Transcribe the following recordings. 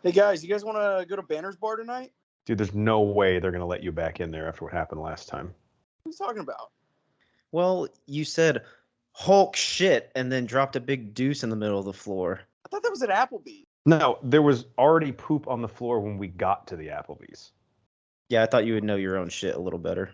Hey guys, you guys want to go to Banner's Bar tonight? Dude, there's no way they're going to let you back in there after what happened last time. What are you talking about? Well, you said Hulk shit and then dropped a big deuce in the middle of the floor. I thought that was at Applebee's. No, there was already poop on the floor when we got to the Applebee's. Yeah, I thought you would know your own shit a little better.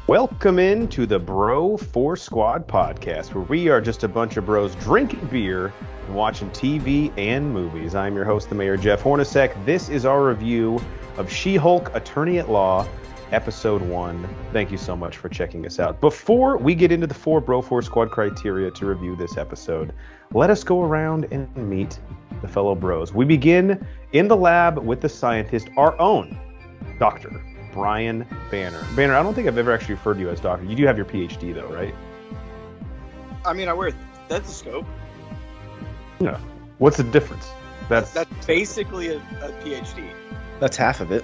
Welcome in to the Bro 4 Squad podcast, where we are just a bunch of bros drinking beer and watching TV and movies. I'm your host, the Mayor Jeff Hornacek. This is our review of She-Hulk Attorney at Law, Episode 1. Thank you so much for checking us out. Before we get into the 4 Bro 4 Squad criteria to review this episode, let us go around and meet the fellow bros. We begin in the lab with the scientist, our own Dr. Brian Banner. Banner, I don't think I've ever actually referred to you as doctor. You do have your PhD, though, right? I mean, I wear a stethoscope. Yeah. What's the difference? That's basically a PhD. That's half of it.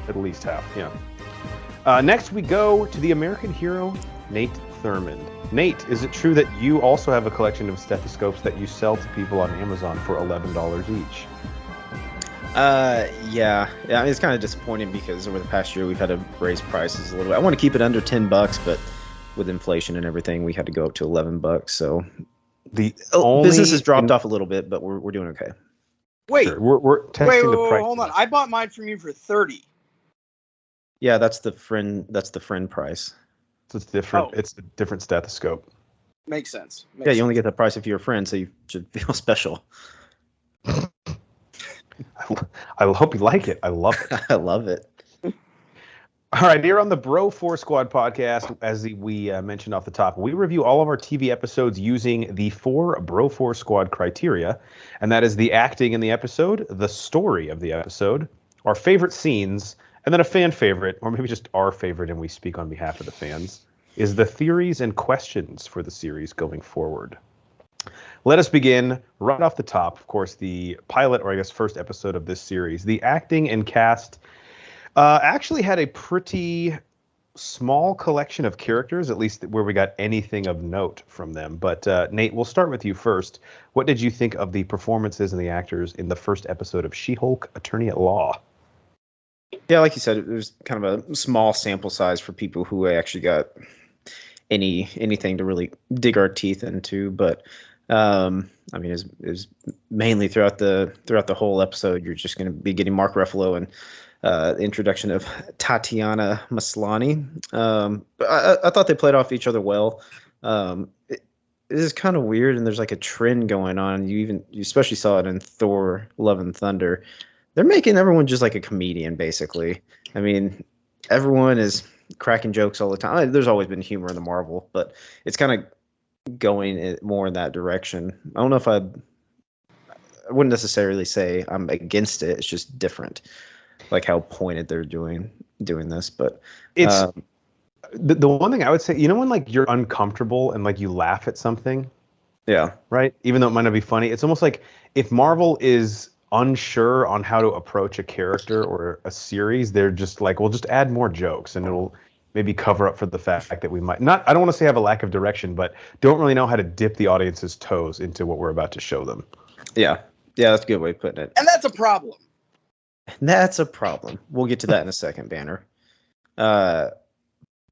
At least half, yeah. Next, we go to the American hero, Nate Thurmond. Nate, is it true that you also have a collection of stethoscopes that you sell to people on Amazon for $11 each? Yeah. I mean, it's kind of disappointing because over the past year we've had to raise prices a little bit. I want to keep it under $10, but with inflation and everything, we had to go up to $11. So the business has dropped off a little bit, but we're doing okay. Wait, sure. We're testing the price. Hold on. I bought mine from you for $30. Yeah, that's the friend price. So it's different. Oh. It's a different stethoscope. Makes sense. Yeah, you only get the price if you're a friend, so you should feel special. I hope you like it. I love it. I love it. All right, here on the Bro 4 Squad podcast, as we mentioned off the top, we review all of our TV episodes using the 4 Bro 4 Squad criteria, and that is the acting in the episode, the story of the episode, our favorite scenes, and then a fan favorite, or maybe just our favorite, and we speak on behalf of the fans, is the theories and questions for the series going forward. Let us begin right off the top. Of course, the pilot, or I guess first episode of this series. The acting and cast actually had a pretty small collection of characters, at least where we got anything of note from them. But Nate, we'll start with you first. What did you think of the performances and the actors in the first episode of She-Hulk Attorney at Law? Yeah, like you said, it was kind of a small sample size for people who actually got anything to really dig our teeth into. But I mean, is mainly throughout the whole episode, you're just going to be getting Mark Ruffalo and the introduction of Tatiana Maslany. I thought they played off each other well. It is kind of weird, and there's like a trend going on. You especially saw it in Thor: Love and Thunder. They're making everyone just like a comedian, basically. I mean, everyone is cracking jokes all the time. There's always been humor in the Marvel, but it's kind of going more in that direction. I don't know if I wouldn't necessarily say I'm against it. It's just different, like how pointed they're doing this. But it's the one thing I would say, you know, when like you're uncomfortable and like you laugh at something, yeah, right? Even though it might not be funny, it's almost like if Marvel is unsure on how to approach a character or a series, they're just like, we'll just add more jokes and it'll maybe cover up for the fact that we might not, I don't want to say have a lack of direction, but don't really know how to dip the audience's toes into what we're about to show them. Yeah, that's a good way of putting it. And that's a problem. That's a problem. We'll get to that in a second, Banner. But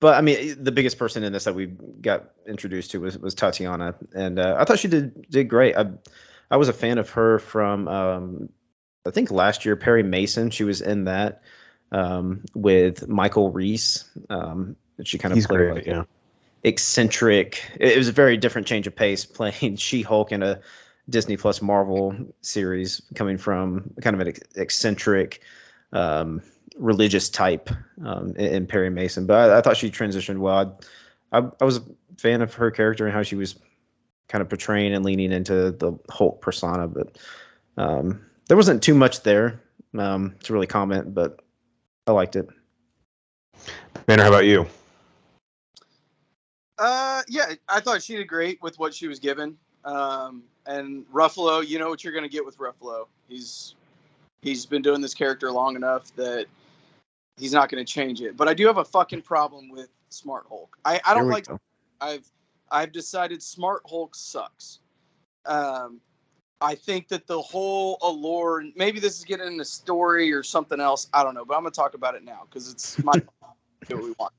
I mean, the biggest person in this that we got introduced to was Tatiana, and I thought she did great. I was a fan of her from I think last year, Perry Mason. She was in that with Michael Reese. She kind of played great, like yeah. Eccentric. It was a very different change of pace playing She-Hulk in a Disney Plus Marvel series, coming from kind of an eccentric religious type in Perry Mason. But I thought she transitioned well. I was a fan of her character and how she was kind of portraying and leaning into the Hulk persona, but there wasn't too much there to really comment, but I liked it. Banner, how about you? Yeah, I thought she did great with what she was given. And Ruffalo, you know what you're going to get with Ruffalo. He's been doing this character long enough that he's not going to change it. But I do have a fucking problem with Smart Hulk. I don't like. Go. I've decided Smart Hulk sucks. I think that the whole allure, maybe this is getting into story or something else. I don't know, but I'm going to talk about it now because it's my do what we want.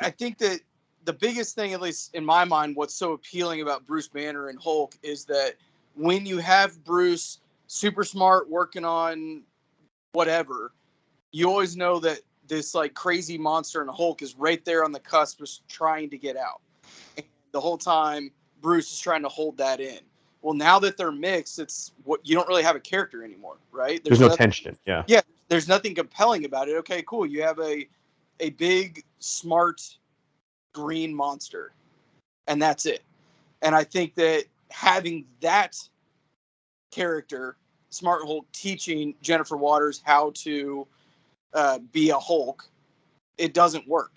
I think that the biggest thing, at least in my mind, what's so appealing about Bruce Banner and Hulk is that when you have Bruce super smart working on whatever, you always know that this like crazy monster and Hulk is right there on the cusp of trying to get out. And the whole time Bruce is trying to hold that in. Well, now that they're mixed, it's what you don't really have a character anymore, right? There's no tension. Yeah. Yeah. There's nothing compelling about it. Okay, cool. You have a big, smart, green monster, and that's it. And I think that having that character, Smart Hulk, teaching Jennifer Waters how to be a Hulk, it doesn't work.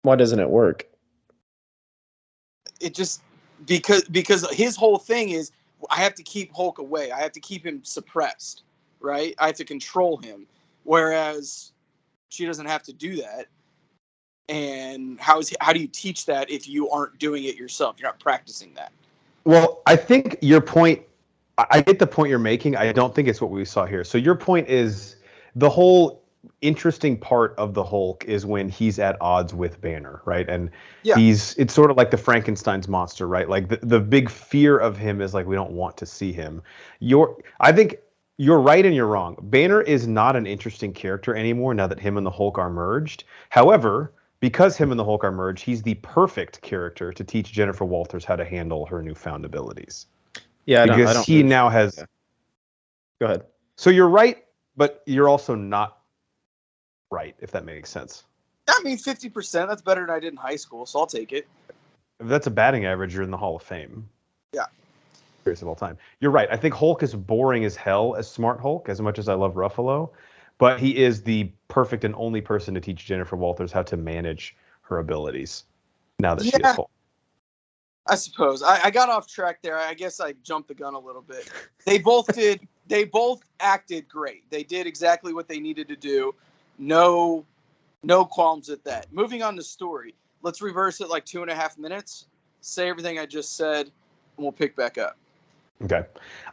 Why doesn't it work? It just because his whole thing is I have to keep Hulk away. I have to keep him suppressed, right? I have to control him. Whereas she doesn't have to do that. And how do you teach that if you aren't doing it yourself? You're not practicing that. Well, I think your point, I get the point you're making. I don't think it's what we saw here. So your point is the whole interesting part of the Hulk is when he's at odds with Banner, right? And it's sort of like the Frankenstein's monster, right? Like the big fear of him is like, we don't want to see him. I think you're right and you're wrong. Banner is not an interesting character anymore now that him and the Hulk are merged. However, because him and the Hulk are merged, he's the perfect character to teach Jennifer Walters how to handle her newfound abilities. Yeah, because he now has. Yeah. Go ahead. So you're right, but you're also not right, if that makes sense. I mean, 50%. That's better than I did in high school, so I'll take it. If that's a batting average, you're in the Hall of Fame. Yeah. Of all time. You're right. I think Hulk is boring as hell as Smart Hulk, as much as I love Ruffalo. But he is the perfect and only person to teach Jennifer Walters how to manage her abilities now that she is Hulk. I suppose. I got off track there. I guess I jumped the gun a little bit. They both did. They both acted great. They did exactly what they needed to do. No qualms at that. Moving on to story. Let's reverse it like 2.5 minutes. Say everything I just said, and we'll pick back up. Okay.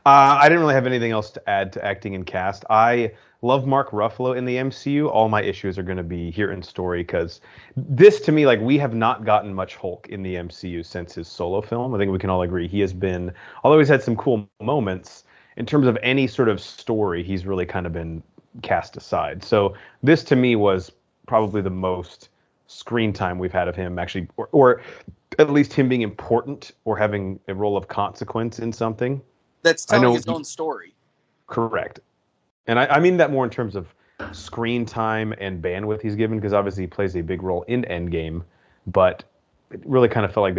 I didn't really have anything else to add to acting and cast. I love Mark Ruffalo in the MCU. All my issues are going to be here in story because this, to me, like we have not gotten much Hulk in the MCU since his solo film. I think we can all agree he has been, although he's had some cool moments, in terms of any sort of story, he's really kind of been cast aside. So this, to me, was probably the most screen time we've had of him actually, or at least him being important or having a role of consequence in something. That's telling his own story. Correct. And I mean that more in terms of screen time and bandwidth he's given, because obviously he plays a big role in Endgame, but it really kind of felt like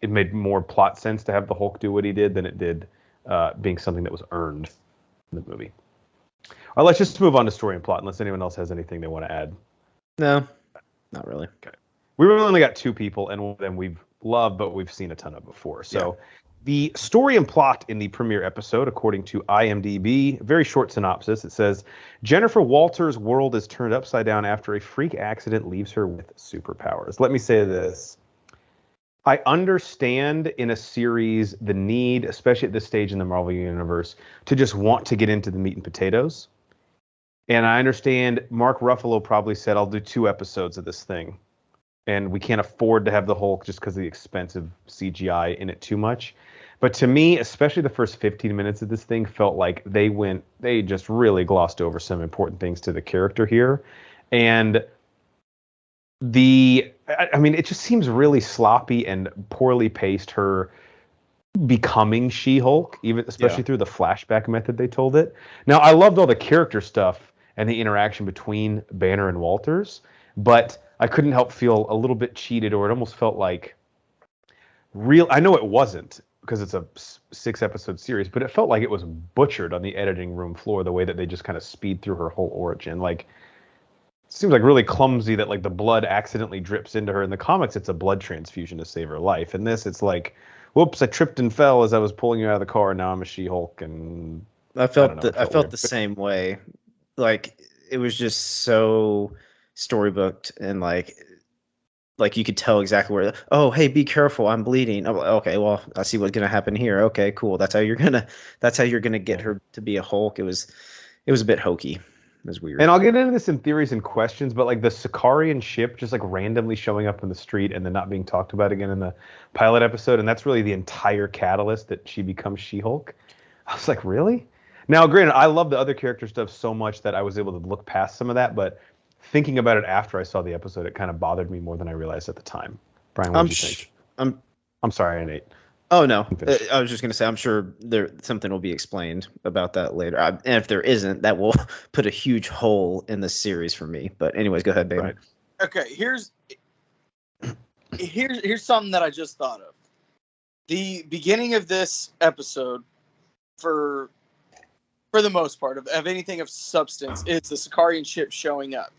it made more plot sense to have the Hulk do what he did than it did being something that was earned in the movie. All right, let's just move on to story and plot, unless anyone else has anything they want to add. No, not really. Okay. We really only got two people, and one of them we've loved, but we've seen a ton of before. So the story and plot in the premiere episode, according to IMDb, very short synopsis. It says, Jennifer Walters' world is turned upside down after a freak accident leaves her with superpowers. Let me say this. I understand in a series the need, especially at this stage in the Marvel Universe, to just want to get into the meat and potatoes. And I understand Mark Ruffalo probably said, I'll do 2 episodes of this thing. And we can't afford to have the Hulk just because of the expensive CGI in it too much. But to me, especially the first 15 minutes of this thing felt like they just really glossed over some important things to the character here. And it just seems really sloppy and poorly paced, her becoming She-Hulk, especially through the flashback method they told it. Now, I loved all the character stuff and the interaction between Banner and Walters, but I couldn't help feel a little bit cheated, or it almost felt like real. I know it wasn't because it's a 6-episode series, but it felt like it was butchered on the editing room floor. The way that they just kind of speed through her whole origin, like it seems like really clumsy. That like the blood accidentally drips into her. In the comics, it's a blood transfusion to save her life. In this, it's like, whoops, I tripped and fell as I was pulling you out of the car, and now I'm a She-Hulk. And I felt felt the weird. same way. Like it was just so storybooked and like you could tell exactly where. Oh, hey, be careful! I'm bleeding. Oh, okay, well, I see what's gonna happen here. Okay, cool. That's how you're gonna get her to be a Hulk. It was a bit hokey. It was weird. And I'll get into this in theories and questions, but like the Sicarian ship just like randomly showing up in the street and then not being talked about again in the pilot episode, and that's really the entire catalyst that she becomes She-Hulk. I was like, really? Now, granted, I love the other character stuff so much that I was able to look past some of that, but thinking about it after I saw the episode, it kind of bothered me more than I realized at the time. Brian, what did you think? I'm sorry, Nate. Oh no, I was just gonna say I'm sure something will be explained about that later, and if there isn't, that will put a huge hole in the series for me. But anyways, go ahead, baby. Right. Okay, here's something that I just thought of. The beginning of this episode, for the most part of anything of substance, is the Sicarian ship showing up.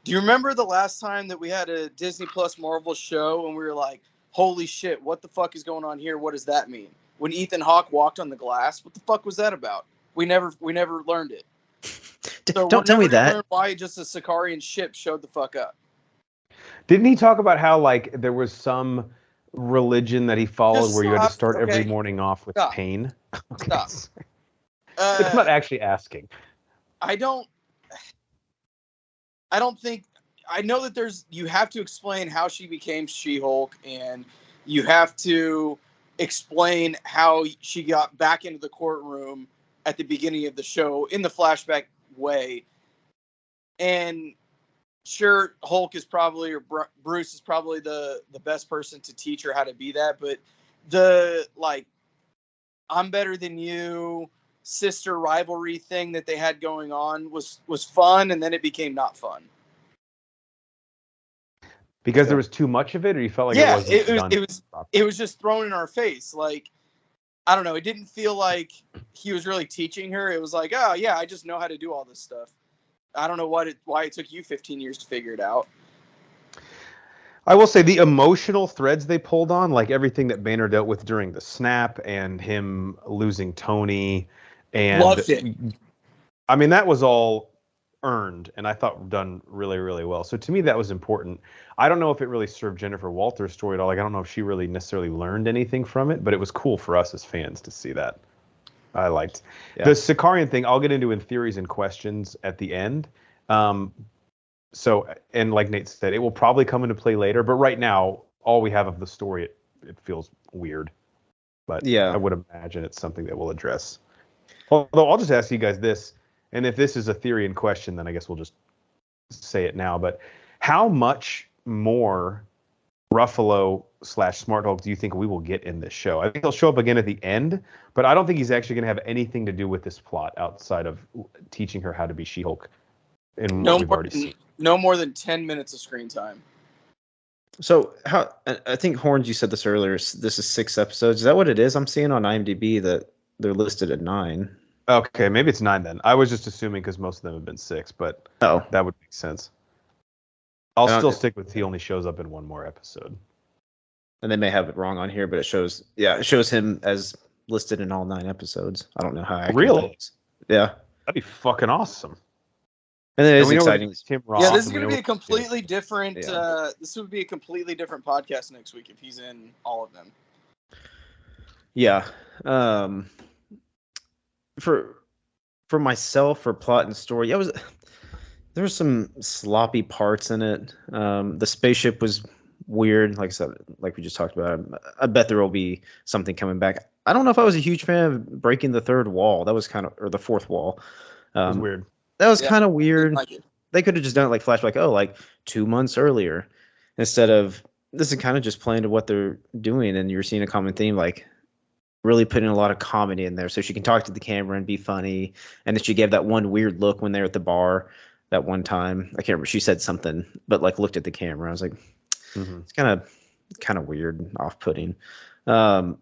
Do you remember the last time that we had a Disney Plus Marvel show and we were like, holy shit, what the fuck is going on here? What does that mean? When Ethan Hawke walked on the glass, what the fuck was that about? We never learned it. So Don't tell me that. Why just a Sicarian ship showed the fuck up? Didn't he talk about how like there was some religion that he followed where you had to start every morning off with pain? Okay. Stop. I'm not actually asking. I don't think. I know that you have to explain how she became She-Hulk, and you have to explain how she got back into the courtroom at the beginning of the show in the flashback way. And sure, Hulk is probably, or Bruce is probably the best person to teach her how to be that. But the like, I'm better than you sister rivalry thing that they had going on was fun, and then it became not fun. Because there was too much of it, or you felt like it was just thrown in our face. Like, I don't know. It didn't feel like he was really teaching her. It was like, oh yeah, I just know how to do all this stuff. I don't know why it took you 15 years to figure it out. I will say the emotional threads they pulled on, like everything that Banner dealt with during the snap and him losing Tony, and loved it. I mean, that was all earned and I thought done really, really well. So to me, that was important. I don't know if it really served Jennifer Walter's story at all. Like, I don't know if she really necessarily learned anything from it, but it was cool for us as fans to see that. I liked the Sicarian thing. I'll get into in theories and questions at the end. So, and like Nate said, it will probably come into play later, but right now, all we have of the story, it feels weird, but yeah, I would imagine it's something that we'll address. Although I'll just ask you guys this, and if this is a theory in question, then I guess we'll just say it now. But how much more Ruffalo / Smart Hulk do you think we will get in this show? I think he'll show up again at the end, but I don't think he's actually going to have anything to do with this plot outside of teaching her how to be She-Hulk. No more than 10 minutes of screen time. So I think Horns, you said this earlier. This is 6 episodes. Is that what it is? I'm seeing on IMDb that they're listed at 9. Okay, maybe it's 9 then. I was just assuming because most of them have been 6, but that would make sense. I'll still stick with he only shows up in one more episode. And they may have it wrong on here, but it shows him as listed in all 9 episodes. I don't know how accurate that is. Yeah. That'd be fucking awesome. And then it's exciting. Tim Roth, this is going to be a completely different. This would be a completely different podcast next week if he's in all of them. Yeah. For myself, for plot and story, there was some sloppy parts in it. The spaceship was weird. Like I said, like we just talked about. I bet there will be something coming back. I don't know if I was a huge fan of breaking the third wall. That was or the fourth wall. It was weird. That was kind of weird. They could have just done it like flashback. Oh, like 2 months earlier, instead of this is kind of just playing to what they're doing, and you're seeing a common theme, like really putting a lot of comedy in there, so she can talk to the camera and be funny. And then she gave that one weird look when they were at the bar that one time. I can't remember. She said something, but like looked at the camera. I was like, it's kind kind of weird and off-putting. Um,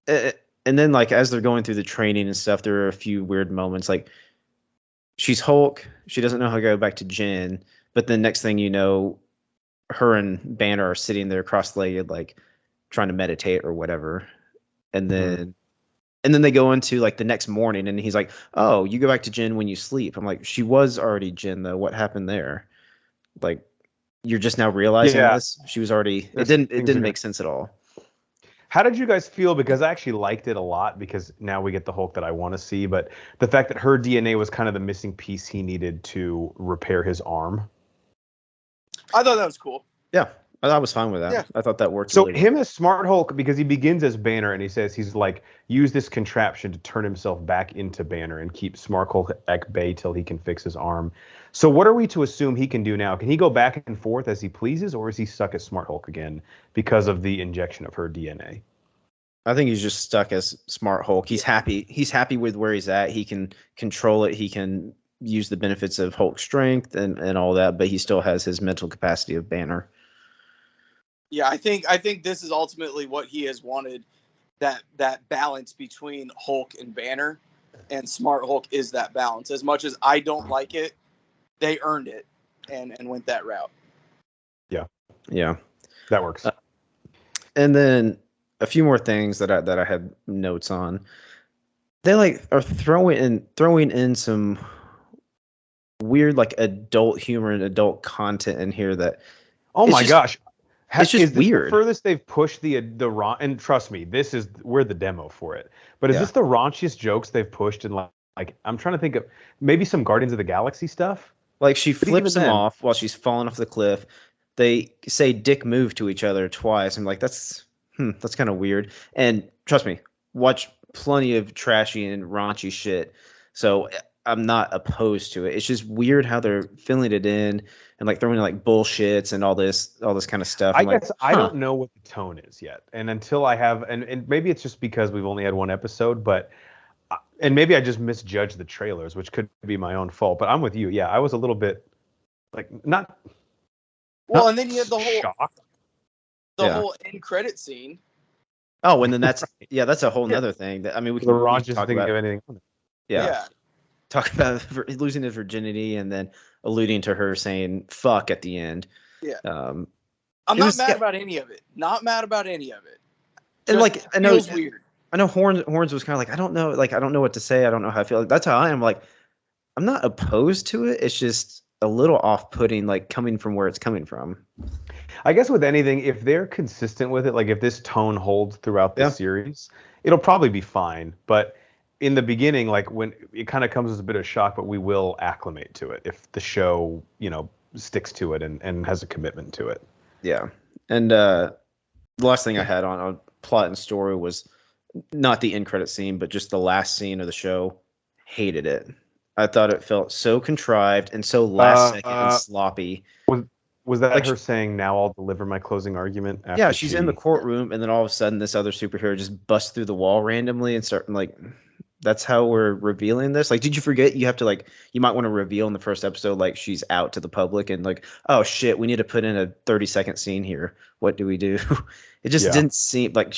and then like as they're going through the training and stuff, there are a few weird moments. Like she's Hulk, she doesn't know how to go back to Jen, but the next thing you know, her and Banner are sitting there cross-legged, like trying to meditate or whatever. And then and then they go into like the next morning and he's like, "Oh, you go back to Jen when you sleep." I'm like, "She was already Jen though. What happened there?" Like you're just now realizing this. She was already it didn't make sense at all. How did you guys feel? Because I actually liked it a lot because now we get the Hulk that I want to see. But the fact that her DNA was kind of the missing piece he needed to repair his arm. I thought that was cool. Yeah, I was fine with that. Yeah. I thought that worked. So really him as Smart Hulk, because he begins as Banner and he says he's like, use this contraption to turn himself back into Banner and keep Smart Hulk at bay till he can fix his arm. So what are we to assume he can do now? Can he go back and forth as he pleases, or is he stuck as Smart Hulk again because of the injection of her DNA? I think he's just stuck as Smart Hulk. He's happy. He's happy with where he's at. He can control it. He can use the benefits of Hulk strength and all that, but he still has his mental capacity of Banner. Yeah, I think this is ultimately what he has wanted, that balance between Hulk and Banner, and Smart Hulk is that balance. As much as I don't like it, they earned it and went that route. Yeah, that works. And then a few more things that I had notes on. They like are throwing in some weird like adult humor and adult content in here that. Oh my gosh. It's just weird. The furthest they've pushed the and trust me, we're the demo for it. But is this the raunchiest jokes they've pushed in like I'm trying to think of maybe some Guardians of the Galaxy stuff? Like she flips him off while she's falling off the cliff. They say "dick move" to each other twice. I'm like, that's kind of weird. And trust me, watch plenty of trashy and raunchy shit. So I'm not opposed to it. It's just weird how they're filling it in and like throwing in like bullshits and all this kind of stuff. I guess I don't know what the tone is yet. And until I have, and maybe it's just because we've only had one episode, but, and maybe I just misjudged the trailers, which could be my own fault, but I'm with you. Yeah. I was a little bit like and then you have the whole end credit scene. Oh, and then that's a whole nother thing that, I mean, we can talk about anything. Yeah. Talk about losing his virginity and then alluding to her saying "fuck" at the end. Yeah. I'm not mad about any of it. Not mad about any of it. And like I know feels weird. I know Horns was kind of like, I don't know what to say. I don't know how I feel. That's how I am. Like, I'm not opposed to it. It's just a little off-putting, like coming from where it's coming from. I guess with anything, if they're consistent with it, like if this tone holds throughout the series, it'll probably be fine. But in the beginning, like when it kind of comes as a bit of shock, but we will acclimate to it if the show, sticks to it and has a commitment to it. Yeah. And the last thing I had on plot and story was not the end credit scene, but just the last scene of the show. Hated it. I thought it felt so contrived and so last second and sloppy. Was that like her saying, "Now I'll deliver my closing argument"? Yeah, she's in the courtroom, and then all of a sudden, this other superhero just busts through the wall randomly and start like, that's how we're revealing this. Like, did you forget you have to you might want to reveal in the first episode like she's out to the public and like, oh shit, we need to put in a 30-second scene here. What do we do? It just didn't seem like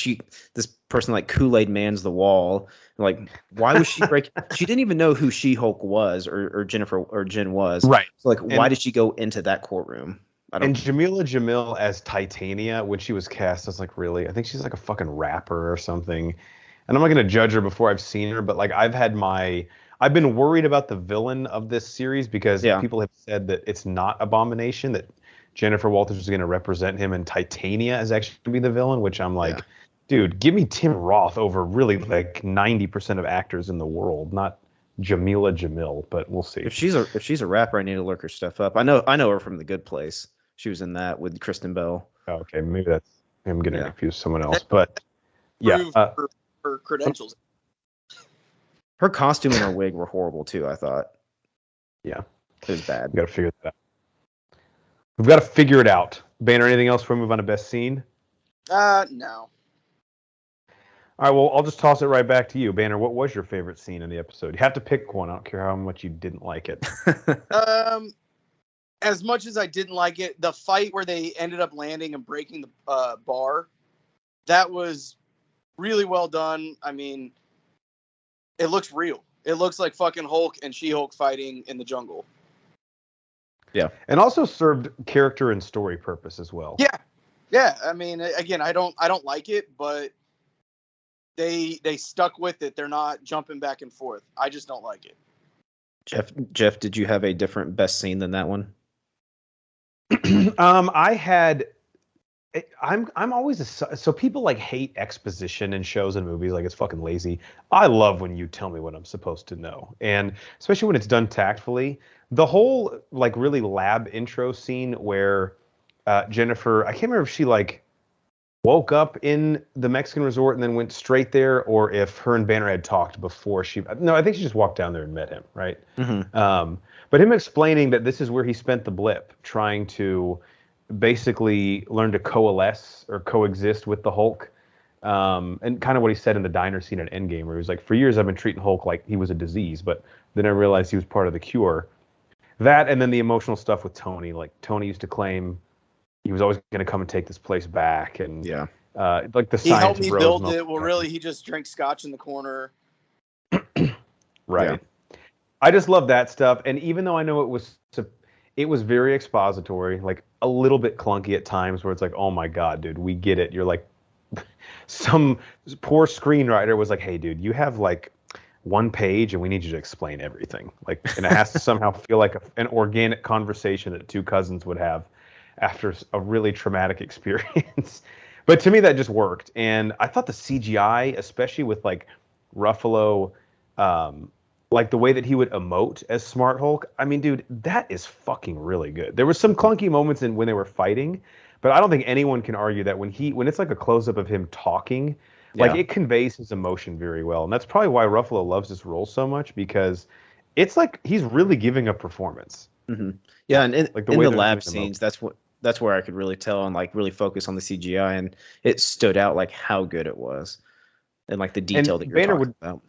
this person like Kool-Aid mans the wall. Like, why was she break? She didn't even know who She-Hulk was or Jennifer or Jen was. Right. So like, why did she go into that courtroom? And Jamila Jamil as Titania, when she was cast, I was like, really? I think she's like a fucking rapper or something. And I'm not going to judge her before I've seen her, but like I've been worried about the villain of this series because people have said that it's not Abomination, that Jennifer Walters is going to represent him and Titania is actually going to be the villain, which I'm like, dude, give me Tim Roth over really like 90% of actors in the world, not Jamila Jamil, but we'll see. If she's a rapper, I need to look her stuff up. I know her from The Good Place. She was in that with Kristen Bell. Oh, okay, maybe I'm getting confused with someone else, but her credentials. Her costume and her wig were horrible too, I thought. Yeah. It was bad. We got to figure that out. We've got to figure it out. Banner, anything else before we move on to best scene? No. All right, well, I'll just toss it right back to you. Banner, what was your favorite scene in the episode? You have to pick one. I don't care how much you didn't like it. as much as I didn't like it, the fight where they ended up landing and breaking the bar, that was really well done. I mean, it looks real. It looks like fucking Hulk and She-Hulk fighting in the jungle. Yeah, and also served character and story purpose as well. Yeah. I mean, again, I don't like it, but they stuck with it. They're not jumping back and forth. I just don't like it. Jeff, did you have a different best scene than that one? I'm always so people like hate exposition in shows and movies, like it's fucking lazy. I love when you tell me what I'm supposed to know, and especially when it's done tactfully. The whole like really lab intro scene where Jennifer, I can't remember if she like woke up in the Mexican resort and then went straight there, or if her and Banner had talked before she. No, I think she just walked down there and met him, right? Mm-hmm. But him explaining that this is where he spent the blip, trying to basically learn to coalesce or coexist with the Hulk. And kind of what he said in the diner scene at Endgame, where he was like, for years I've been treating Hulk like he was a disease, but then I realized he was part of the cure. That, and then the emotional stuff with Tony. Like, Tony used to claim he was always going to come and take this place back. And yeah, like the he science helped me bros build and it. Well, really, he just drank scotch in the corner. Right. Yeah. I just love that stuff. And even though I know it was very expository, like a little bit clunky at times where it's like, oh my God, dude, we get it. You're like, some poor screenwriter was like, hey, dude, you have like one page and we need you to explain everything. Like, and it has to somehow feel like an organic conversation that two cousins would have after a really traumatic experience. But to me, that just worked. And I thought the CGI, especially with like Ruffalo, like the way that he would emote as Smart Hulk, I mean, dude, that is fucking really good. There was some clunky moments when they were fighting, but I don't think anyone can argue that when it's like a close up of him talking, like it conveys his emotion very well. And that's probably why Ruffalo loves this role so much, because it's like he's really giving a performance. Mm-hmm. Yeah, and in the lab scenes, that's where I could really tell and like really focus on the CGI, and it stood out like how good it was, and like the detail that you're talking about.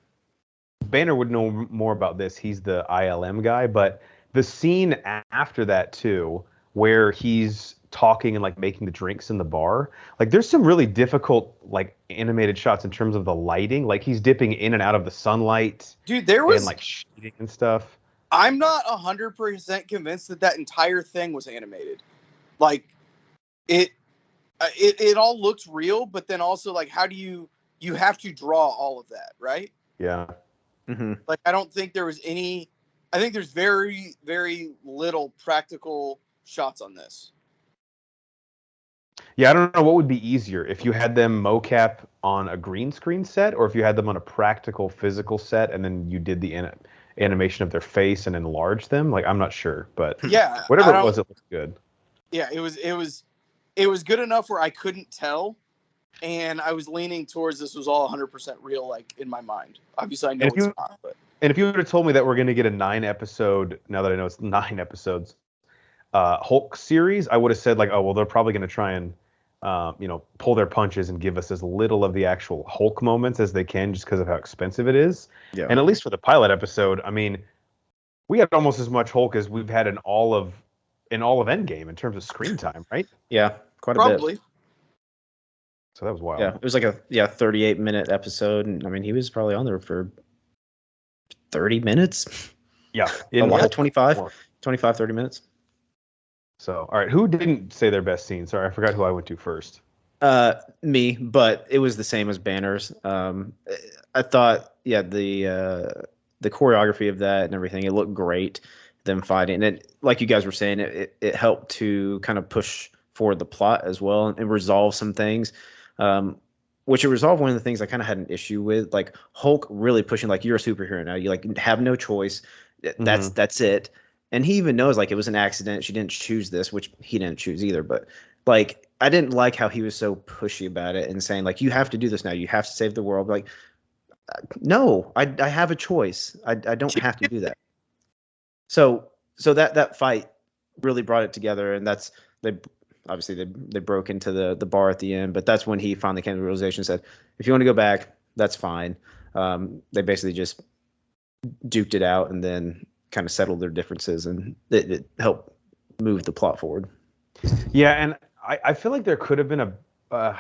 Banner would know more about this. He's the ILM guy, but the scene after that too, where he's talking and like making the drinks in the bar, like there's some really difficult like animated shots in terms of the lighting. Like he's dipping in and out of the sunlight, dude. There was and like shading and stuff. I'm not 100% convinced that entire thing was animated. Like it all looks real, but then also like how do you have to draw all of that, right? Yeah. Mm-hmm. Like I don't think there was any. I think there's very, very little practical shots on this. Yeah, I don't know what would be easier, if you had them mocap on a green screen set, or if you had them on a practical physical set and then you did the animation of their face and enlarged them. Like I'm not sure, but yeah, whatever it was, it looked good. Yeah, it was good enough where I couldn't tell, and I was leaning towards this was all 100% real, like in my mind. Obviously, I know it's not. But and if you would have told me that we're going to get a 9-episode, now that I know it's 9 episodes, Hulk series, I would have said like, oh well, they're probably going to try and pull their punches and give us as little of the actual Hulk moments as they can, just because of how expensive it is. Yeah. And at least for the pilot episode, I mean, we had almost as much Hulk as we've had in all of Endgame in terms of screen time, right? Yeah, quite a probably. bit. So that was wild. Yeah, it was like a 38-minute episode, and I mean he was probably on there for 30 minutes. Yeah, a lot, 25, 30 minutes. So, all right, who didn't say their best scene? Sorry, I forgot who I went to first. Me, but it was the same as Banner's. I thought, yeah, the choreography of that and everything, it looked great. Them fighting, and it, like you guys were saying, it helped to kind of push forward the plot as well and resolve some things. Which it resolved one of the things I kind of had an issue with, like Hulk really pushing like you're a superhero now. You like have no choice. That's it. And he even knows like it was an accident. She didn't choose this, which he didn't choose either. But like I didn't like how he was so pushy about it and saying like you have to do this now. You have to save the world. Like no, I have a choice. I don't have to do that. So that fight really brought it together, and that's they broke into the bar at the end, but that's when he finally came to the realization and said, if you want to go back, that's fine. They basically just duked it out and then kind of settled their differences, and it helped move the plot forward. Yeah, and I feel like there could have been a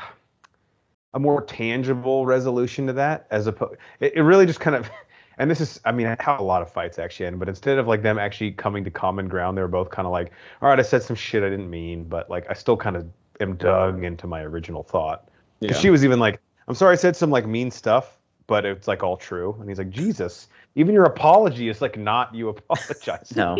more tangible resolution to that, as opposed. It really just kind of, and this is, I mean, how a lot of fights actually end, but instead of like them actually coming to common ground, they were both kind of like, all right, I said some shit I didn't mean, but like I still kind of am dug into my original thought. Because she was even like, I'm sorry I said some like mean stuff, but it's like all true. And he's like, Jesus, even your apology is like not you apologize. No.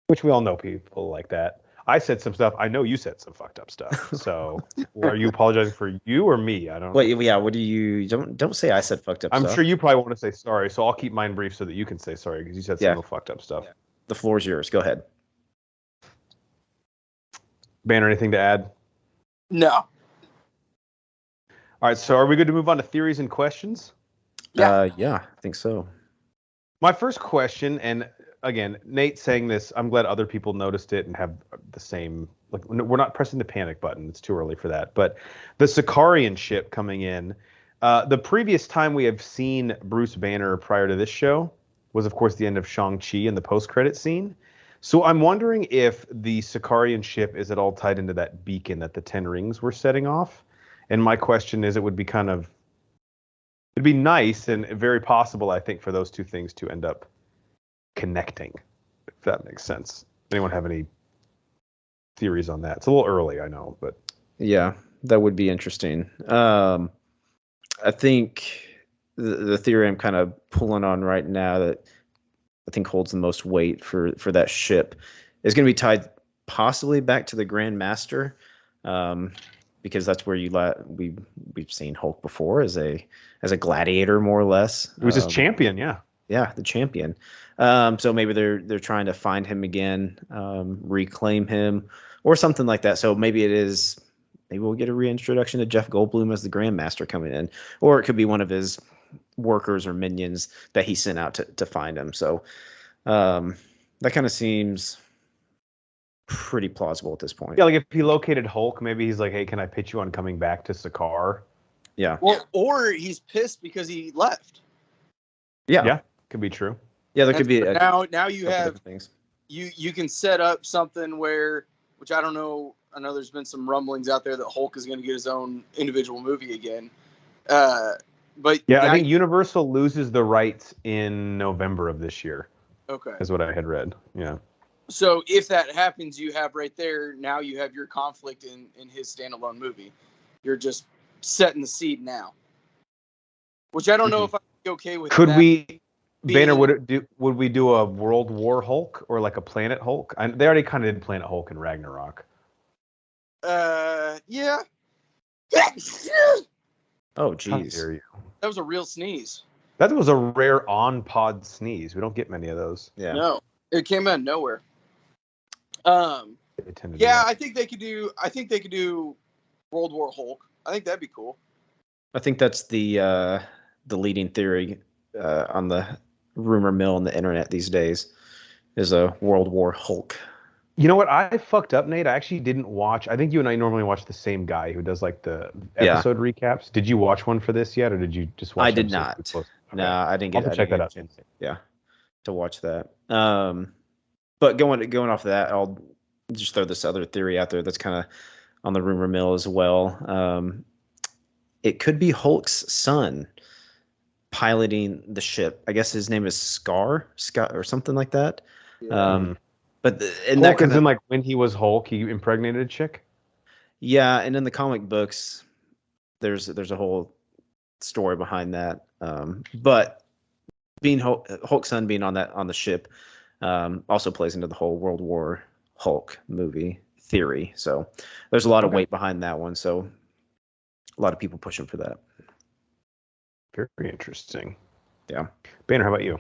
Which we all know people like that. I said some stuff. I know you said some fucked up stuff. So, are you apologizing for you or me? I don't. Wait, yeah. What do you don't say? I said fucked up I'm stuff. sure you probably want to say sorry, so I'll keep mine brief so that you can say sorry because you said some fucked up stuff. Yeah. The floor is yours. Go ahead. Banner, anything to add? No. All right. So, are we good to move on to theories and questions? Yeah. Yeah, I think so. My first question, and again, Nate saying this, I'm glad other people noticed it and have the same. Like, we're not pressing the panic button. It's too early for that. But the Sicarian ship coming in. The previous time we have seen Bruce Banner prior to this show was, of course, the end of Shang-Chi and the post-credit scene. So I'm wondering if the Sicarian ship is at all tied into that beacon that the Ten Rings were setting off. And my question is, it'd be nice and very possible, I think, for those two things to end up connecting, if that makes sense. Anyone have any theories on that? It's a little early, I know, but yeah, that would be interesting. I think the theory I'm kind of pulling on right now that I think holds the most weight for that ship is going to be tied possibly back to the Grand Master, because that's where we've seen Hulk before as a gladiator, more or less. It was his champion, yeah. Yeah, the champion. So maybe they're trying to find him again, reclaim him, or something like that. So maybe we'll get a reintroduction to Jeff Goldblum as the Grandmaster coming in, or it could be one of his workers or minions that he sent out to find him. So that kind of seems pretty plausible at this point. Yeah, like if he located Hulk, maybe he's like, hey, can I pitch you on coming back to Sakaar? Yeah. Well, or he's pissed because he left. Yeah, could be true. Yeah, there could be now you have things. You can set up something where, which I don't know. I know there's been some rumblings out there that Hulk is going to get his own individual movie again. But yeah, I think Universal loses the rights in November of this year. Okay, is what I had read. Yeah. So if that happens, you have right there. Now you have your conflict in his standalone movie. You're just setting the seed now, which I don't know if I'd be okay with. Could we? Banner, would we do a World War Hulk or like a Planet Hulk? They already kind of did Planet Hulk in Ragnarok. Yeah. Oh, geez. How dare you? That was a real sneeze. That was a rare on-pod sneeze. We don't get many of those. Yeah. No, it came out of nowhere. Yeah, I think they could do World War Hulk. I think that'd be cool. I think that's the leading theory on the rumor mill on the internet these days is a World War Hulk. You know what? I fucked up, Nate. I actually didn't watch. I think you and I normally watch the same guy who does like the episode recaps. Did you watch one for this yet, or did you just watch? I did not. Okay. No, I didn't get. I'll check that out. Yeah, to watch that. But going off of that, I'll just throw this other theory out there that's kind of on the rumor mill as well. It could be Hulk's son piloting the ship. I guess his name is Scott or something like that. Yeah. But Hulk is in like when he was Hulk, he impregnated a chick. Yeah, and in the comic books, there's a whole story behind that. But being Hulk's son being on the ship also plays into the whole World War Hulk movie theory. So there's a lot of weight behind that one. So a lot of people pushing for that. Very interesting. Yeah. Banner, how about you?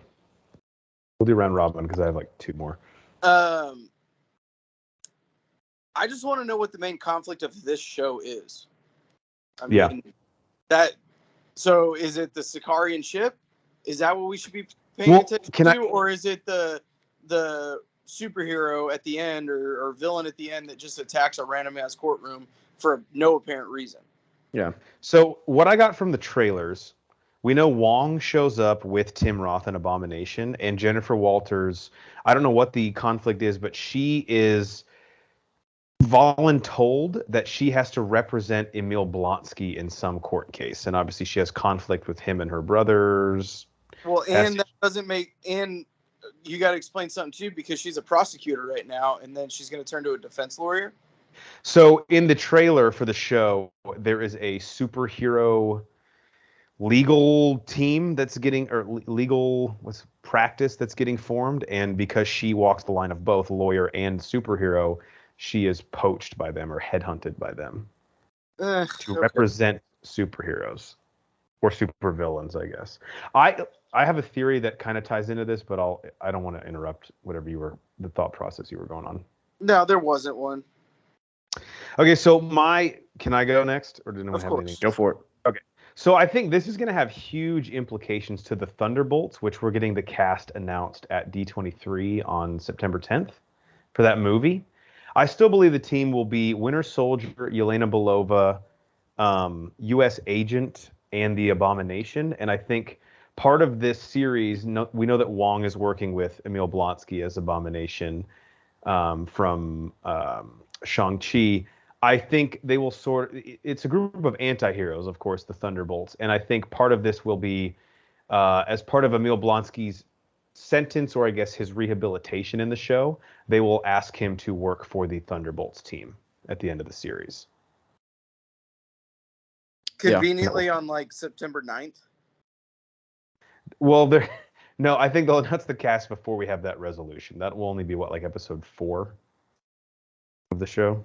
We'll do round robin because I have like two more. I just want to know what the main conflict of this show is. I mean, so is it the Sicarian ship? Is that what we should be paying attention to? Or is it the superhero at the end or villain at the end that just attacks a random ass courtroom for no apparent reason? Yeah. So what I got from the trailers We know Wong shows up with Tim Roth and Abomination, and Jennifer Walters. I don't know what the conflict is, but she is voluntold that she has to represent Emil Blonsky in some court case, and obviously she has conflict with him and her brothers. Well, and that doesn't make, and you got to explain something too, because she's a prosecutor right now, and then she's going to turn to a defense lawyer. So in the trailer for the show, there is a superhero legal team that's getting, or legal practice that's getting formed, and because she walks the line of both lawyer and superhero, she is poached by them or headhunted by them to represent superheroes or supervillains, I guess. I have a theory that kind of ties into this, but I don't want to interrupt whatever the thought process you were going on. No, there wasn't one. Okay, so can I go next, or did anyone have anything? Go for it. Okay, so I think this is going to have huge implications to the Thunderbolts, which we're getting the cast announced at D23 on September 10th for that movie. I still believe the team will be Winter Soldier, Yelena Belova, U.S. Agent, and the Abomination. And I think part of this series, we know that Wong is working with Emil Blonsky as Abomination from Shang-Chi. I think they will it's a group of anti-heroes, of course, the Thunderbolts. And I think part of this will be, as part of Emil Blonsky's sentence, or I guess his rehabilitation in the show, they will ask him to work for the Thunderbolts team at the end of the series. Conveniently on like September 9th. Well, no, I think they'll announce the cast before we have that resolution. That will only be like episode 4 of the show.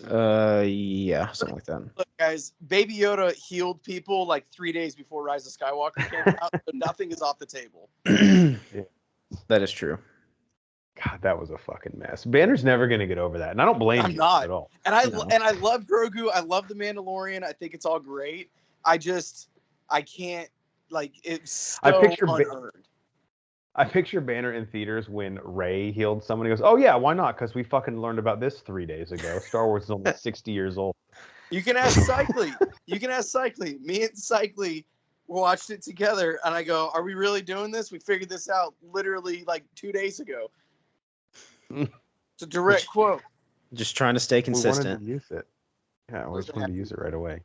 Yeah, something like that. Look, guys, Baby Yoda healed people like 3 days before Rise of Skywalker came out, so nothing is off the table. Yeah. That is true. God, that was a fucking mess. Banner's never gonna get over that, and I don't blame I'm you not at all. And I love Grogu. I love the Mandalorian. I think it's all great. I can't, like, it's so unearned. I picture Banner in theaters when Rey healed someone. He goes, "Oh yeah, why not? Because we fucking learned about this 3 days ago. Star Wars is only 60 years old." You can ask Cycly. Me and Cycly watched it together, and I go, "Are we really doing this? We figured this out literally like 2 days ago." It's a direct quote. Just trying to stay consistent. We wanted to use it. Yeah, we just wanted to use it right away.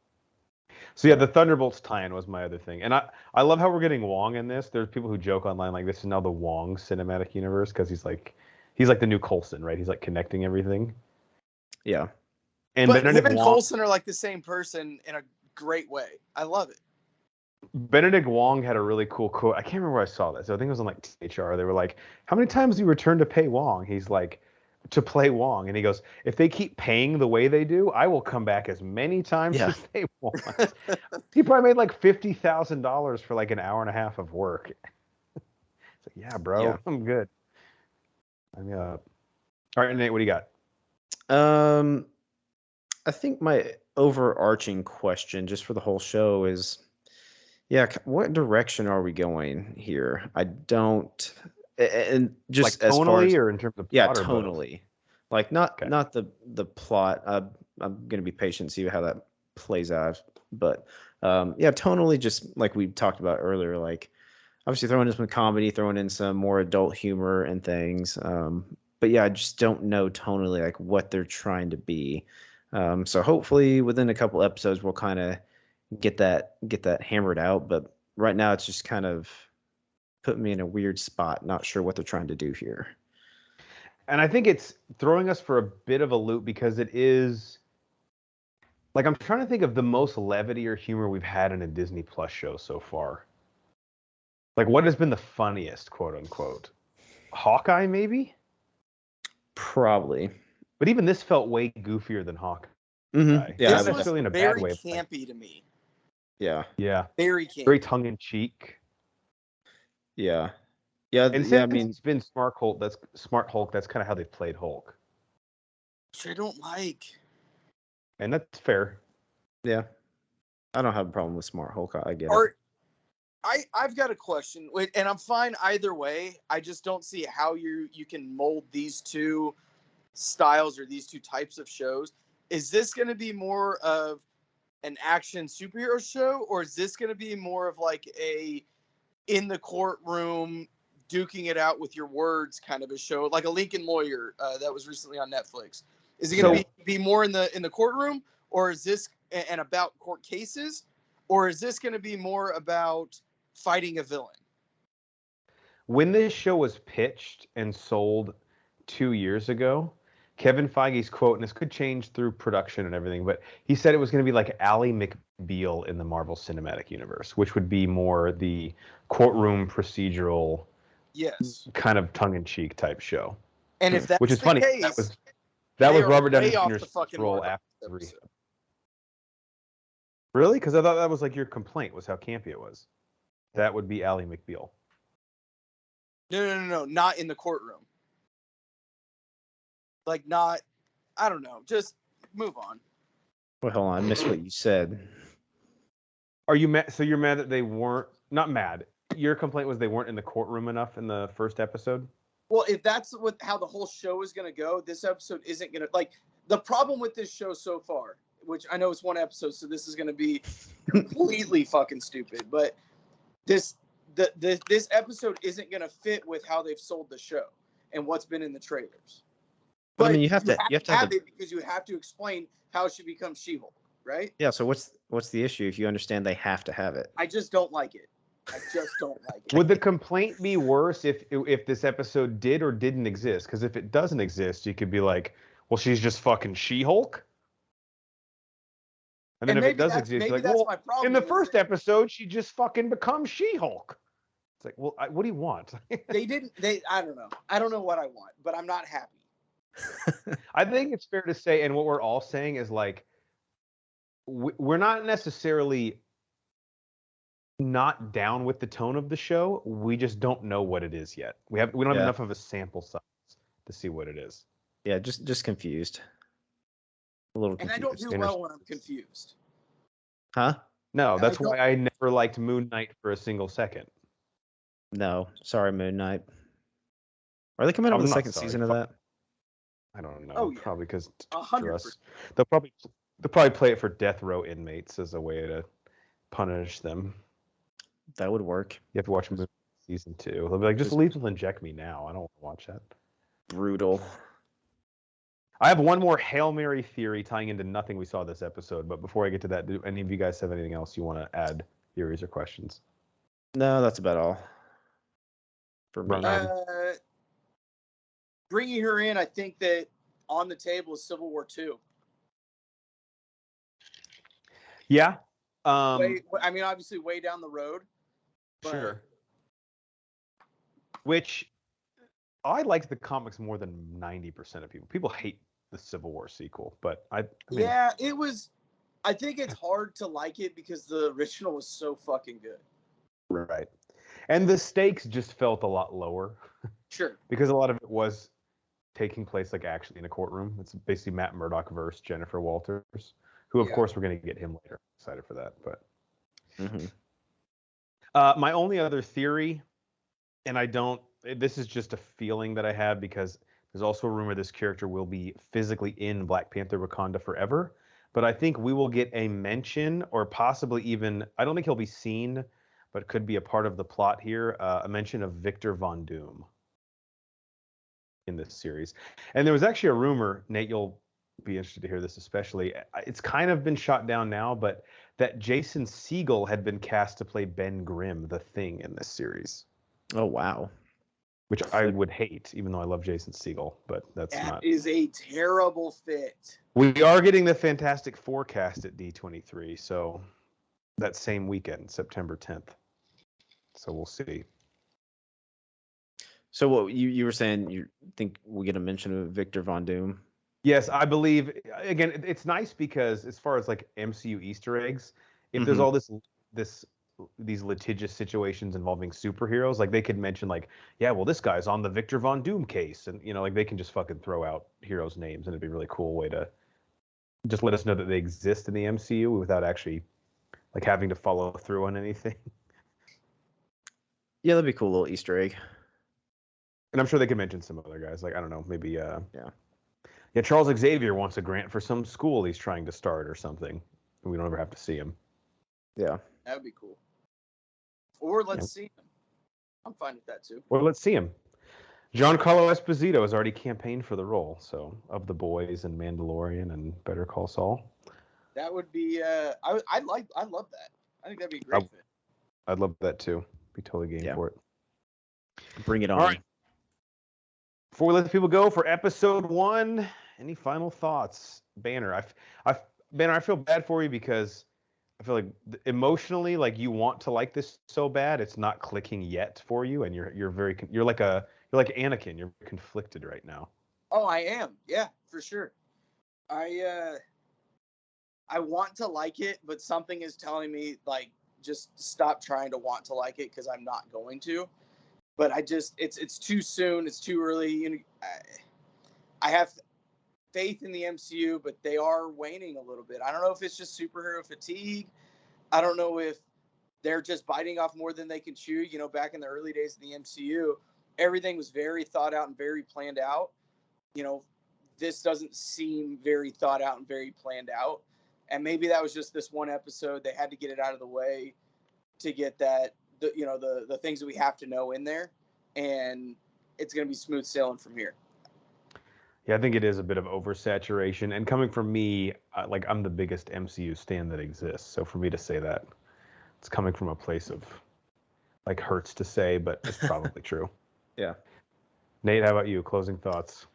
So yeah, the Thunderbolts tie-in was my other thing, and I love how we're getting Wong in this. There's people who joke online like this is now the Wong cinematic universe because he's like the new Coulson, right? He's like connecting everything. Yeah, and Benedict and Coulson are like the same person in a great way. I love it. Benedict Wong had a really cool quote. I can't remember where I saw that. So I think it was on like THR. They were like, "How many times do you return to pay Wong?" He's like, "To play Wong," and he goes, "If they keep paying the way they do, I will come back as many times as they want." He probably made like $50,000 for like an hour and a half of work. It's like, yeah, bro, yeah. I'm good. I'm up. All right, Nate, what do you got? I think my overarching question, just for the whole show, is, what direction are we going here? I don't. And just like as far as, or in terms of plot, tonally, like not the plot. I'm gonna be patient, see how that plays out. But tonally, just like we talked about earlier, like obviously throwing in some comedy, throwing in some more adult humor and things. But I just don't know tonally like what they're trying to be. So hopefully within a couple episodes we'll kind of get that hammered out. But right now it's just kind of put me in a weird spot, not sure what they're trying to do here. And I think it's throwing us for a bit of a loop because it is like, I'm trying to think of the most levity or humor we've had in a Disney Plus show so far. Like, what has been the funniest, quote unquote? Hawkeye, maybe? Probably. But even this felt way goofier than Hawkeye. Mm-hmm. Yeah, not necessarily in a bad way. Very campy to me. Yeah. Yeah. Very campy. Very tongue in cheek. Yeah. Yeah. And since it's been Smart Hulk, that's kind of how they've played Hulk. Which I don't like. And that's fair. Yeah. I don't have a problem with Smart Hulk. I get it. I've got a question, and I'm fine either way. I just don't see how you can mold these two styles or these two types of shows. Is this going to be more of an action superhero show, or is this going to be more of like a in the courtroom duking it out with your words kind of a show, like a Lincoln Lawyer that was recently on Netflix? Is it going to be more in the courtroom, or is this and about court cases, or is this going to be more about fighting a villain? When this show was pitched and sold 2 years ago, Kevin Feige's quote, and this could change through production and everything, but he said it was going to be like Ally McBeal in the Marvel Cinematic Universe, which would be more the courtroom procedural, yes, kind of tongue-in-cheek type show. And if that's which is the funny, case, that was Robert Downey way off Jr.'s the fucking role mark after on this episode. Really? Because I thought that was like your complaint, was how campy it was. That would be Ally McBeal. No, not in the courtroom. Like, not, I don't know. Just move on. Well, hold on. I missed what you said. Are you mad? So you're mad that they weren't, not mad. Your complaint was they weren't in the courtroom enough in the first episode? Well, if that's how the whole show is going to go, this episode isn't going to, like, the problem with this show so far, which I know it's one episode, so this is going to be completely fucking stupid, but this episode isn't going to fit with how they've sold the show and what's been in the trailers. But I mean, you have to have it because you have to explain how she becomes She-Hulk, right? Yeah. So what's the issue if you understand they have to have it? I just don't like it. I just don't like it. Would the complaint be worse if this episode did or didn't exist? Because if it doesn't exist, you could be like, well, she's just fucking She-Hulk. And then if it does exist, you're like, well, in the first episode, she just fucking becomes She-Hulk. It's like, well, what do you want? I don't know. I don't know what I want, but I'm not happy. I think it's fair to say, and what we're all saying is like, we're not necessarily not down with the tone of the show. We just don't know what it is yet. We don't have enough of a sample size to see what it is. Yeah, just confused. A little confused. And I don't do well when I'm confused. Huh? No, that's why I never liked Moon Knight for a single second. No, sorry, Moon Knight. Are they coming out with the second season of that? I don't know. Oh, yeah. Probably because 100%. they'll probably play it for death row inmates as a way to punish them. That would work. You have to watch season 2. They'll be like, just lethal inject me now. I don't want to watch that. Brutal. I have one more Hail Mary theory tying into nothing we saw this episode. But before I get to that, do any of you guys have anything else you want to add, theories or questions? No, that's about all. For me. Bringing her in, I think that on the table is Civil War II. Yeah. I mean, obviously way down the road. Sure. Which I like the comics more than 90% of people. People hate the Civil War sequel, but I mean, yeah, it was. I think it's hard to like it because the original was so fucking good. Right. And the stakes just felt a lot lower. Sure. Because a lot of it was taking place like actually in a courtroom. It's basically Matt Murdock versus Jennifer Walters, who of course we're going to get him later. Excited for that, but my only other theory, and this is just a feeling that I have because there's also a rumor this character will be physically in Black Panther Wakanda Forever, but I think we will get a mention or possibly even, I don't think he'll be seen, but could be a part of the plot here, a mention of Victor Von Doom in this series. And there was actually a rumor, Nate, you'll be interested to hear this especially. It's kind of been shot down now, but that Jason Segel had been cast to play Ben Grimm, the Thing, in this series. Oh, wow. Which I would hate, even though I love Jason Segel, but that is a terrible fit. We are getting the Fantastic Four cast at D23, so that same weekend, September 10th. So we'll see. So what you were saying, you think we get a mention of Victor Von Doom? Yes, I believe. Again, it's nice because as far as like MCU Easter eggs, if there's all these litigious situations involving superheroes, like they could mention like, yeah, well, this guy's on the Victor Von Doom case, and like they can just fucking throw out heroes' names, and it'd be a really cool way to just let us know that they exist in the MCU without actually like having to follow through on anything. Yeah, that'd be a cool little Easter egg. And I'm sure they could mention some other guys, like I don't know, maybe Yeah, Charles Xavier wants a grant for some school he's trying to start or something. and we don't ever have to see him. Yeah. That would be cool. Or let's see him. I'm fine with that too. Or let's see him. Giancarlo Esposito has already campaigned for the role, so of The Boys and Mandalorian and Better Call Saul. That would be. I love that. I think that'd be a great fit. I'd love that too. Be totally game for it. Bring it on. All right. Before we let the people go for episode 1, any final thoughts? Banner, Banner, I feel bad for you because I feel like emotionally, like you want to like this so bad, it's not clicking yet for you, and you're like Anakin. You're conflicted right now. Oh, I am. Yeah, for sure. I want to like it, but something is telling me like just stop trying to want to like it because I'm not going to. But it's too soon. It's too early. You know, I have faith in the MCU, but they are waning a little bit. I don't know if it's just superhero fatigue. I don't know if they're just biting off more than they can chew. You know, back in the early days of the MCU, everything was very thought out and very planned out. You know, this doesn't seem very thought out and very planned out. And maybe that was just this one episode. They had to get it out of the way to get that, the things that we have to know in there. And it's going to be smooth sailing from here. Yeah, I think it is a bit of oversaturation. And coming from me, I'm the biggest MCU stan that exists. So for me to say that, it's coming from a place of, like, hurts to say, but it's probably true. Yeah. Nate, how about you? Closing thoughts?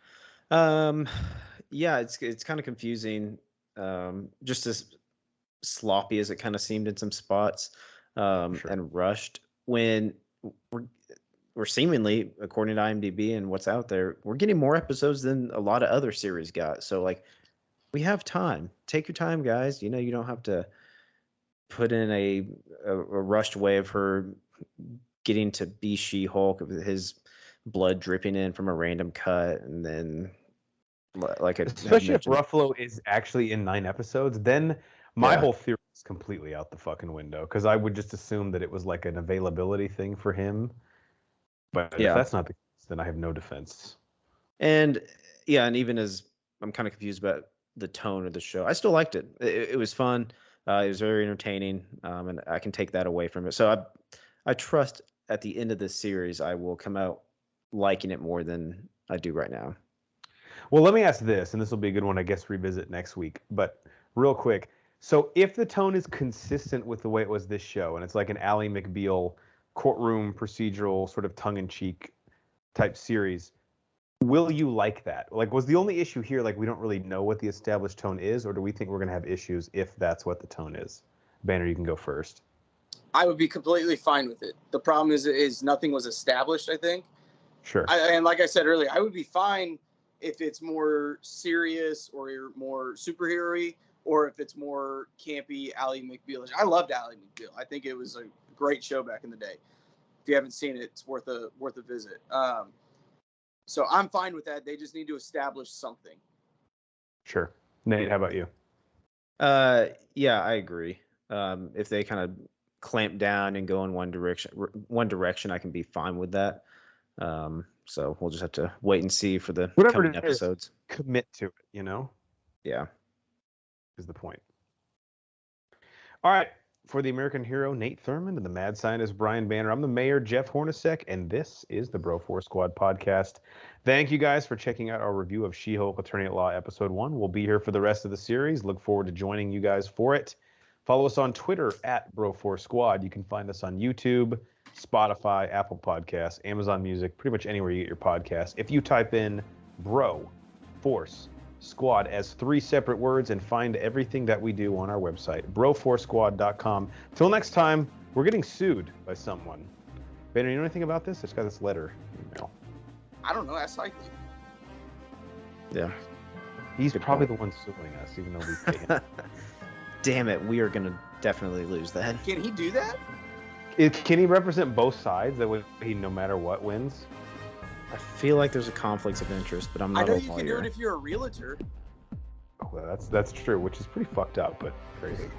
Yeah, it's kind of confusing. Just as sloppy as it kind of seemed in some spots, and rushed when we're seemingly, according to IMDb and what's out there, we're getting more episodes than a lot of other series got. So like, we have time. Take your time, guys. You know, you don't have to put in a rushed way of her getting to be She-Hulk, his blood dripping in from a random cut, and then especially if Ruffalo is actually in 9 episodes, then my whole theory is completely out the fucking window, because I would just assume that it was like an availability thing for him. But if that's not the case, then I have no defense. And even as I'm kind of confused about the tone of the show, I still liked it. It was fun. It was very entertaining, and I can take that away from it. So I trust at the end of this series, I will come out liking it more than I do right now. Well, let me ask this, and this will be a good one, I guess, revisit next week. But real quick, so if the tone is consistent with the way it was this show, and it's like an Ally McBeal courtroom procedural sort of tongue-in-cheek type series, will you like that? Like, was the only issue here, like, we don't really know what the established tone is, or do we think we're going to have issues if that's what the tone is? Banner, you can go first. I would be completely fine with it. The problem is nothing was established, I think. Sure. And like I said earlier, I would be fine if it's more serious or more superhero-y, or if it's more campy Ally McBeal. I loved Ally McBeal. I think it was a great show back in the day. If you haven't seen it, it's worth a visit. So I'm fine with that. They just need to establish something. Sure. Nate, how about you? Yeah, I agree. If they kind of clamp down and go in one direction, I can be fine with that. So we'll just have to wait and see for the coming episodes. Commit to it, you know? Yeah. Is the point. All right. For the American hero, Nate Thurmond, and the mad scientist, Brian Banner, I'm the mayor, Jeff Hornacek, and this is the Bro Force Squad podcast. Thank you guys for checking out our review of She-Hulk Attorney at Law Episode 1. We'll be here for the rest of the series. Look forward to joining you guys for it. Follow us on Twitter at Bro Force Squad. You can find us on YouTube, Spotify, Apple Podcasts, Amazon Music, pretty much anywhere you get your podcasts. If you type in Bro Force Squad as 3 separate words, and find everything that we do on our website, broforcesquad.com. Till next time, we're getting sued by someone. Banner, you know anything about this? I just got this letter email. I don't know. That's likely. Yeah. He's probably the one suing us, even though we pay him. Damn it, we are going to definitely lose that. Can he do that? Can he represent both sides? That way he, no matter what, wins? I feel like there's a conflict of interest, but I'm not a lawyer. I know you can do it if you're a realtor. Oh, well, that's true, which is pretty fucked up, but crazy.